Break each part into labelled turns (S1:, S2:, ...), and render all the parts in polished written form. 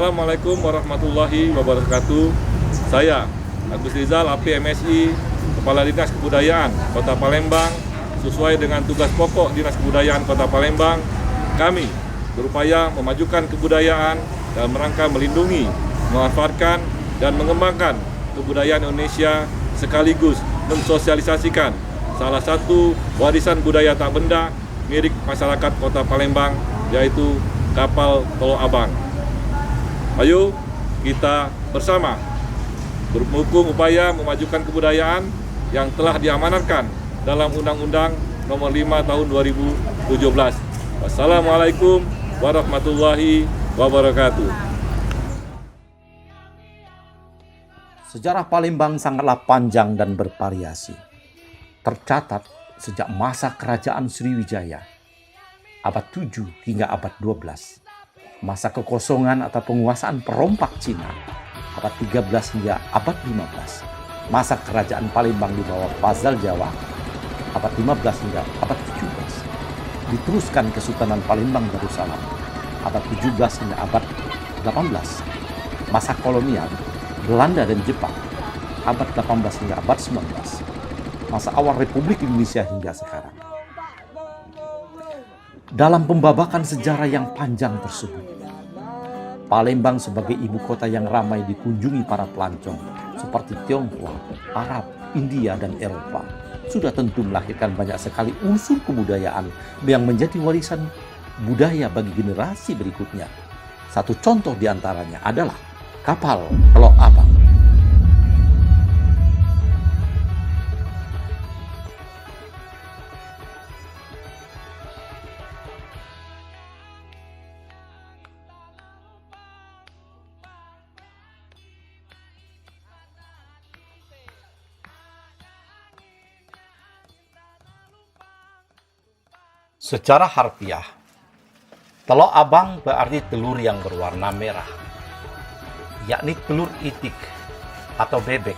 S1: Assalamualaikum warahmatullahi wabarakatuh. Saya Agus Rizal, APMSI, Kepala Dinas Kebudayaan Kota Palembang. Sesuai dengan tugas pokok Dinas Kebudayaan Kota Palembang, kami berupaya memajukan kebudayaan dalam rangka melindungi, memanfaatkan, dan mengembangkan kebudayaan Indonesia sekaligus mensosialisasikan salah satu warisan budaya tak benda milik masyarakat Kota Palembang, yaitu kapal Teluk Abang. Ayo kita bersama bermukung upaya memajukan kebudayaan yang telah diamanatkan dalam Undang-Undang Nomor 5 Tahun 2017. Wassalamualaikum warahmatullahi wabarakatuh.
S2: Sejarah Palembang sangatlah panjang dan bervariasi. Tercatat sejak masa Kerajaan Sriwijaya, abad 7 hingga abad 12. Masa kekosongan atau penguasaan perompak Cina, abad 13 hingga abad 15. Masa Kerajaan Palembang di bawah Fazal Jawa, abad 15 hingga abad 17. Diteruskan Kesultanan Palembang Darussalam, abad 17 hingga abad 18. Masa kolonial Belanda dan Jepang, abad 18 hingga abad 19. Masa awal Republik Indonesia hingga sekarang. Dalam pembabakan sejarah yang panjang tersebut, Palembang sebagai ibu kota yang ramai dikunjungi para pelancong seperti Tionghoa, Arab, India, dan Eropa, sudah tentu melahirkan banyak sekali unsur kebudayaan yang menjadi warisan budaya bagi generasi berikutnya. Satu contoh diantaranya adalah kapal Teluk Abang. Secara harfiah, Teluk Abang berarti telur yang berwarna merah, yakni telur itik atau bebek,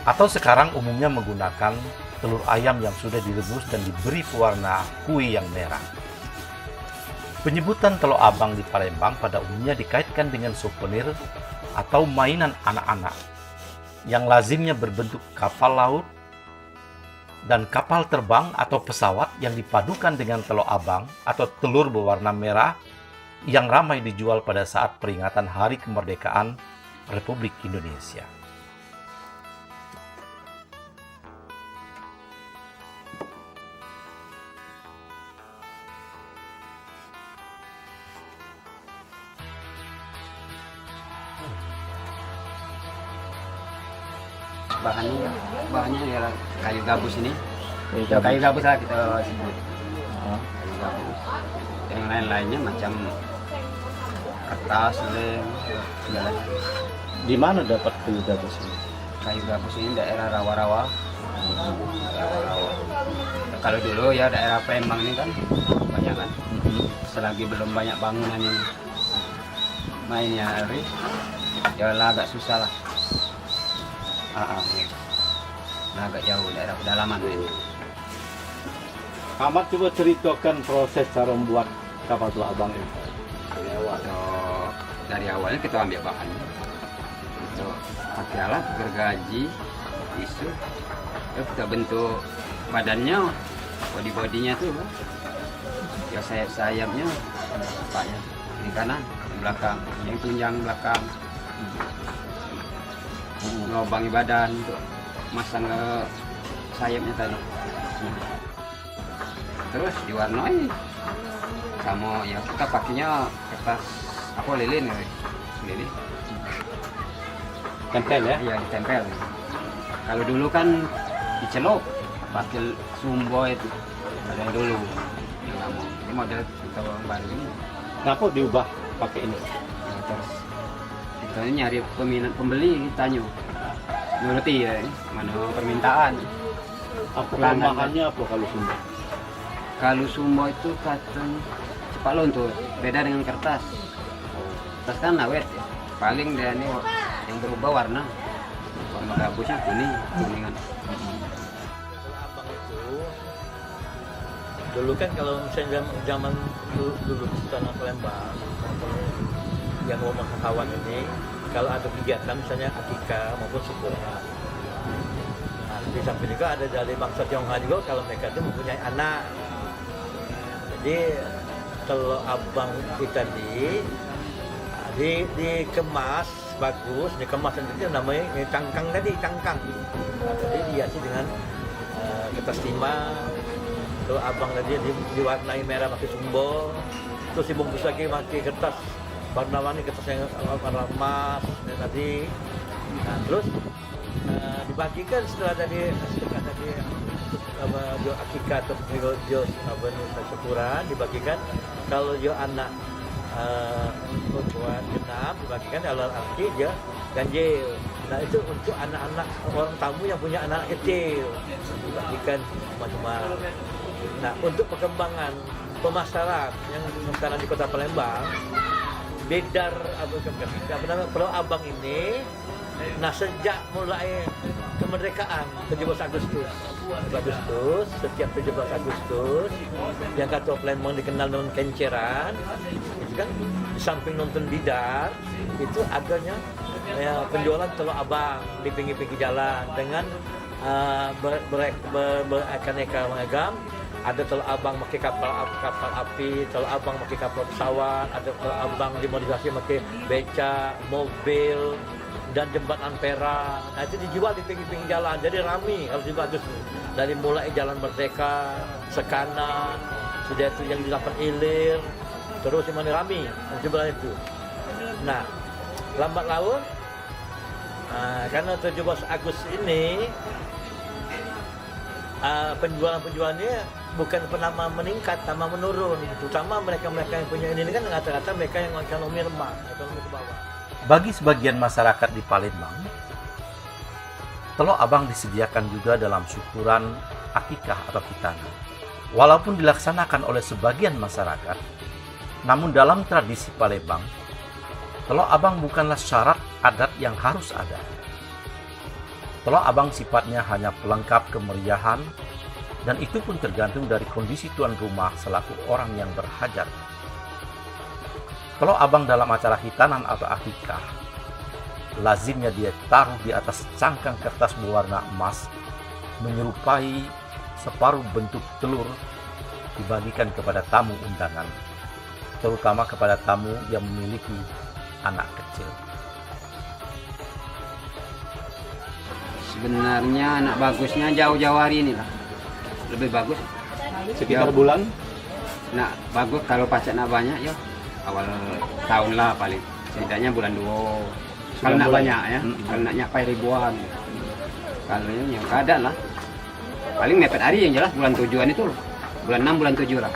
S2: atau sekarang umumnya menggunakan telur ayam yang sudah direbus dan diberi pewarna kue yang merah. Penyebutan Teluk Abang di Palembang pada umumnya dikaitkan dengan souvenir atau mainan anak-anak yang lazimnya berbentuk kapal laut dan kapal terbang atau pesawat yang dipadukan dengan teluk abang atau telur berwarna merah yang ramai dijual pada saat peringatan Hari Kemerdekaan Republik Indonesia.
S3: Bahannya ya kayu gabus ini. Kayu gabus lah kita sebut. Kayu gabus. Yang lain-lainnya macam kertas, lem, segala.
S2: Di mana dapat kayu gabus ini?
S3: Kayu gabus ini daerah rawa-rawa. Rawa-rawa. Kalau dulu ya daerah Palembang ini kan banyak kan. Selagi belum banyak bangunan yang mainnya hari, ya agak susah lah. Nah, agak jauh daerah pedalaman ini.
S2: Ahmad, coba ceritakan proses cara membuat kapal Teluk Abang ini.
S3: Dari awalnya kita ambil bahan. Itu pakai alat, gergaji, tisu. Terus kita bentuk badannya, body-bodinya tuh. Ya sayap-sayapnya, apanya? Ini kanan, di belakang, yang tunjang belakang. Lobangi badan untuk masang ke sayapnya tadi. Terus diwarnai sama ya kita pakainya kertas apa lilin ya. Lilin.
S2: Tempel ya?
S3: Iya, ditempel. Kalau dulu kan dicelup pakai sumbo itu. Ada yang dulu yang lama. Ini model tahun baru ini.
S2: Kenapa diubah pakai ini?
S3: Ya, terus kita nyari peminat pembeli, tanya nuruti ya, mana permintaan.
S2: Apa kelemahannya apa kalau sumbo?
S3: Kalau sumbo itu katanya cepat luntur, beda dengan kertas. Kertas kan awet, paling dia ini yang berubah warna gabusnya kuningan.
S4: Abang itu dulu kan kalau misalnya zaman dulu di tanah Palembang, yang rumah kawan ini kalau ada kegiatan misalnya akikah maupun syukuran. Nah, di samping juga ada dari bangsa Tionghoa juga kalau mereka itu mempunyai anak. Jadi kalau abang kita dikemas bagus, dikemas itu namanya cangkang tadi, cangkang. Nah, jadi dihiasi dengan kertas timah. Kalau abang tadi diwarnai merah pakai sumbol, terus dibungkus lagi pakai kertas warna-warni, kertas yang warna emas tadi. Nah, terus dibagikan setelah tadi akikah atau syukuran dibagikan. Kalau dia anak ukuran genap dibagikan, kalau arti dia ganjil. Nah, itu untuk anak-anak orang tamu yang punya anak kecil dibagikan macam-macam. Nah, untuk perkembangan pemasaran yang sekarang di Kota Palembang, bedar Pulau Abang ini, nah sejak mulai kemerdekaan 17 Agustus, setiap 17 Agustus yang Kota Palembang dikenal dengan kenceran, itu kan di samping nonton bidar itu adanya penjualan telur abang di pinggir-pinggir jalan dengan beraneka ragam. Ada telur abang pakai kapal api, telur abang pakai kapal pesawat, ada telur abang dimodifikasi pakai beca, mobil, dan jembatan Ampera. Nah, itu dijual di pinggir-pinggir jalan, jadi ramai kalau bagus. Dari mulai Jalan Merdeka, Sekana, sudah itu yang di 8 Ilir, terus di mana ramai sebelah itu. Nah, lambat laun, karena 17 Agustus ini penjualannya bukan pernah meningkat, tambah menurun. Terutama mereka-mereka yang punya ini kan rata-rata mereka yang ekonomi lemah, ekonomi ke bawah.
S2: Bagi sebagian masyarakat di Palembang, telur abang disediakan juga dalam syukuran akikah atau kitana. Walaupun dilaksanakan oleh sebagian masyarakat, namun dalam tradisi Palembang, telur abang bukanlah syarat adat yang harus ada. Telur abang sifatnya hanya pelengkap kemeriahan, dan itu pun tergantung dari kondisi tuan rumah selaku orang yang berhajat. Kalau abang dalam acara hitanan atau akikah, lazimnya dia taruh di atas cangkang kertas berwarna emas, menyerupai separuh bentuk telur, dibagikan kepada tamu undangan, terutama kepada tamu yang memiliki anak kecil.
S3: Sebenarnya anak bagusnya jauh-jauh hari ini lah. Lebih bagus
S2: Sekitar bulan?
S3: nak bagus kalau pacak nak banyak ya awal tahun lah paling, setidaknya bulan 2 kalau nak banyak ya. Kalau nak nyapai ribuan, kalau yang keadaan lah paling mepet hari yang jelas bulan 7-an itu loh. Bulan 6 bulan 7 lah.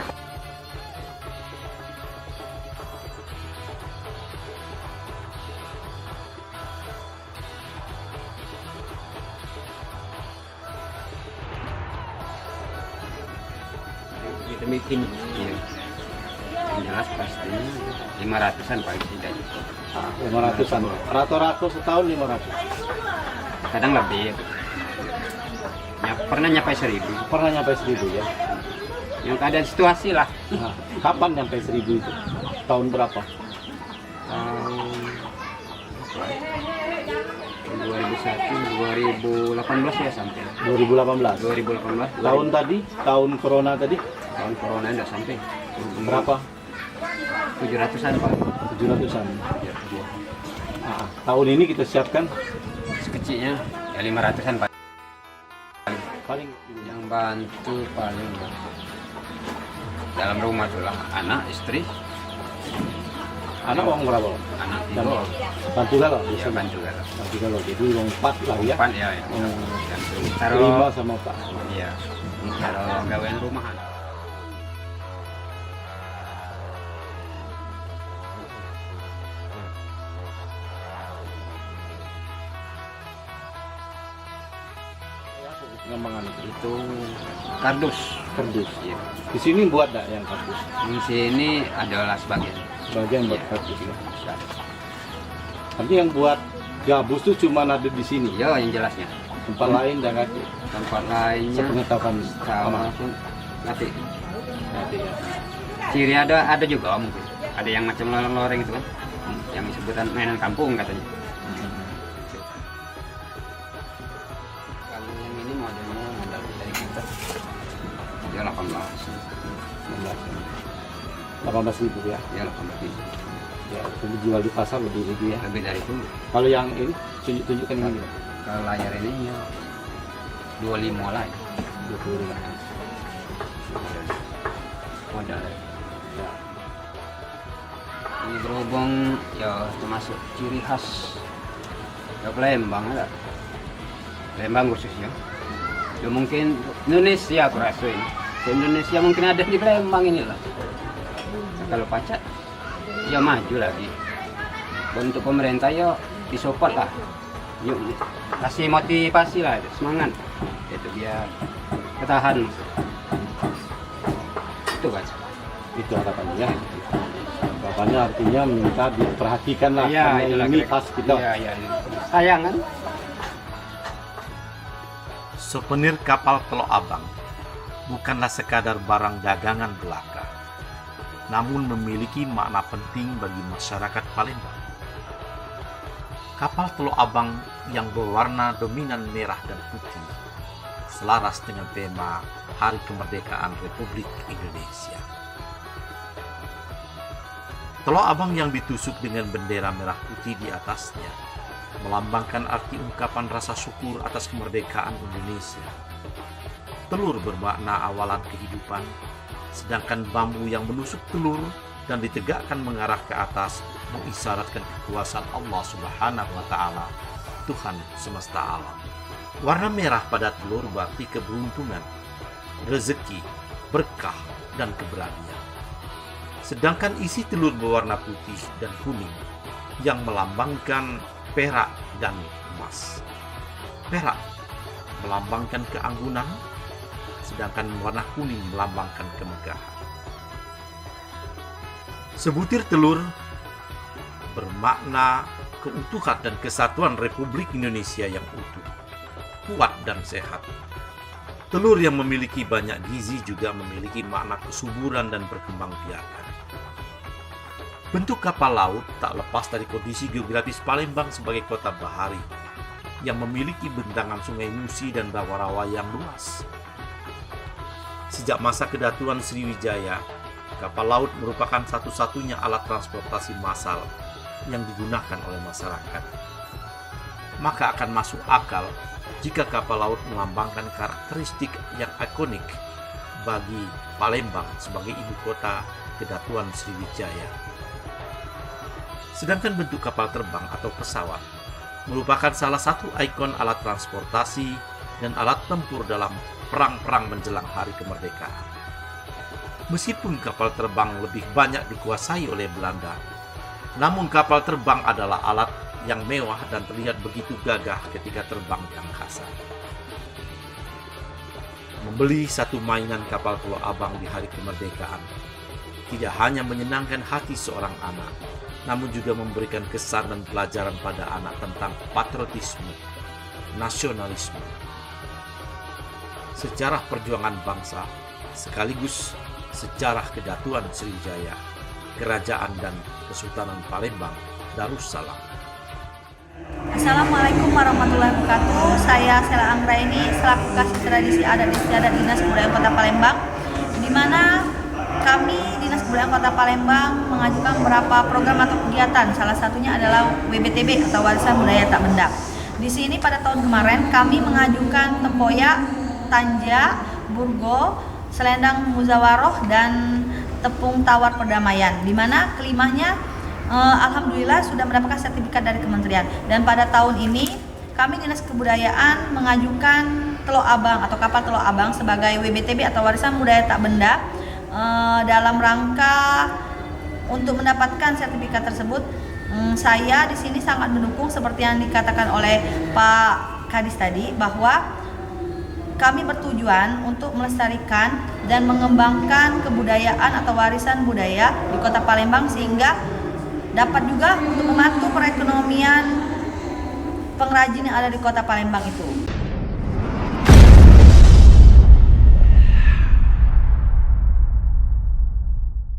S3: Bikin iya. Yang jelas pastinya 500-an paling tidak.
S2: 500-an. Rata-rata setahun 500.
S3: Kadang lebih. Pernah nyampe 1000.
S2: Pernah nyampe 1000 ya.
S3: Yang keadaan situasi lah.
S2: Nah, kapan nyampe 1000 itu? Tahun berapa?
S3: Tahun 2001, 2018 ya sampai.
S2: 2018.
S3: 2018.
S2: Tahun tadi, tahun corona tadi
S3: Tahun corona enggak sampai.
S2: berapa?
S3: 700-an Pak.
S2: 700-an.
S3: Ya,
S2: Tahun ini kita siapkan
S3: sekecilnya ya 500-an Pak.
S2: paling
S3: Yang bantu paling dalam rumah tuh lah anak, istri.
S2: anak uang berapa?
S3: Anak
S2: Dan
S3: itu
S2: bantu galau.
S3: ya bantu kan.
S2: Bantu galau. Jadi uang 4 lah ya.
S3: Pan ya.
S2: Taruh 5 sama Pak.
S3: Iya. Kalau gawean rumahan.
S2: Ngembangan
S3: Itu kardus.
S2: kardus.
S3: Iya.
S2: Di sini buat enggak yang kardus?
S3: Di sini adalah sebagian.
S2: Bagian buat
S3: Iya.
S2: kardus ya. Nanti yang buat gabus tuh cuma ada di sini.
S3: Iya, yang jelasnya.
S2: Tempat lain dan nanti
S3: Tempat lainnya
S2: sepengetahuan
S3: sama
S2: sama.
S3: pun nanti.
S2: Nanti ya.
S3: Ciri ada juga mungkin. Ada yang macam loreng-loreng itu kan. yang disebutkan mainan kampung katanya. Kalau yang ini modelnya modal dari kita, dia
S2: 18.000 ya.
S3: ya 18.000.
S2: Ya, itu dijual di pasar lebih itu ya.
S3: Lebih dari itu.
S2: Kalau yang ini tunjukkan ini.
S3: Kalau layar ini ya 25 lah ya.
S2: 20 ya.
S3: Modal.
S2: Ya.
S3: Ini berhubung ya termasuk ciri khas ya Palembang ada. Palembang khususnya. Ya mungkin Indonesia aku rasa ini. Di Indonesia mungkin ada di Palembang inilah. Kalau pacak ya maju lagi. Untuk pemerintah ya disupport lah. Yuk kasih motivasi lah, semangat. Itu biar bertahan. Itu kan.
S2: Itu harapannya ya. Harapannya artinya minta diperhatikan lah.
S3: Iya,
S2: karena
S3: itulah
S2: ini
S3: kira-kira.
S2: khas kita.
S3: Iya, iya. Sayang kan?
S2: Souvenir kapal Teluk Abang bukanlah sekadar barang dagangan belaka, namun memiliki makna penting bagi masyarakat Palembang. Kapal Teluk Abang yang berwarna dominan merah dan putih selaras dengan tema Hari Kemerdekaan Republik Indonesia. Teluk Abang yang ditusuk dengan bendera merah putih di atasnya melambangkan arti ungkapan rasa syukur atas kemerdekaan Indonesia. Telur bermakna awalan kehidupan, sedangkan bambu yang menusuk telur dan ditegakkan mengarah ke atas mengisyaratkan kekuasaan Allah Subhanahu wa Ta'ala, Tuhan semesta alam. Warna merah pada telur berarti keberuntungan, rezeki, berkah, dan keberanian. Sedangkan isi telur berwarna putih dan kuning yang melambangkan perak dan emas. Perak melambangkan keanggunan, sedangkan warna kuning melambangkan kemegahan. Sebutir telur bermakna keutuhan dan kesatuan Republik Indonesia yang utuh, kuat dan sehat. Telur yang memiliki banyak gizi juga memiliki makna kesuburan dan berkembangbiakan. Bentuk kapal laut tak lepas dari kondisi geografis Palembang sebagai kota bahari yang memiliki bentangan Sungai Musi dan rawa-rawa yang luas. Sejak masa kedatuan Sriwijaya, kapal laut merupakan satu-satunya alat transportasi massal yang digunakan oleh masyarakat. Maka akan masuk akal jika kapal laut melambangkan karakteristik yang ikonik bagi Palembang sebagai ibu kota kedatuan Sriwijaya. Sedangkan bentuk kapal terbang atau pesawat merupakan salah satu ikon alat transportasi dan alat tempur dalam perang-perang menjelang hari kemerdekaan. Meskipun kapal terbang lebih banyak dikuasai oleh Belanda, namun kapal terbang adalah alat yang mewah dan terlihat begitu gagah ketika terbang di angkasa. Membeli satu mainan kapal Teluk Abang di hari kemerdekaan tidak hanya menyenangkan hati seorang anak, namun juga memberikan kesan dan pelajaran pada anak tentang patriotisme, nasionalisme, sejarah perjuangan bangsa, sekaligus sejarah kedatuan Sriwijaya, Kerajaan dan Kesultanan Palembang, Darussalam.
S5: Assalamualaikum warahmatullahi wabarakatuh. Saya Sela Anggraini selaku Kasih Tradisi Adat Istiadat Dinas Kebudayaan Kota Palembang, di mana kami Dinas Kebudayaan Kota Palembang mengajukan beberapa program atau kegiatan. Salah satunya adalah WBTB atau Warisan Budaya Tak Benda. Di sini pada tahun kemarin kami mengajukan tempoyak, tanja, burgo, selendang muzawaroh, dan tepung tawar perdamaian, di mana kelimahnya alhamdulillah sudah mendapatkan sertifikat dari kementerian. Dan pada tahun ini kami Dinas Kebudayaan mengajukan Teluk Abang atau kapal Teluk Abang sebagai WBTB atau Warisan Budaya Tak Benda dalam rangka untuk mendapatkan sertifikat tersebut. Saya di sini sangat mendukung seperti yang dikatakan oleh Pak Kadis tadi, bahwa kami bertujuan untuk melestarikan dan mengembangkan kebudayaan atau warisan budaya di Kota Palembang, sehingga dapat juga untuk membantu perekonomian pengrajin yang ada di Kota Palembang itu.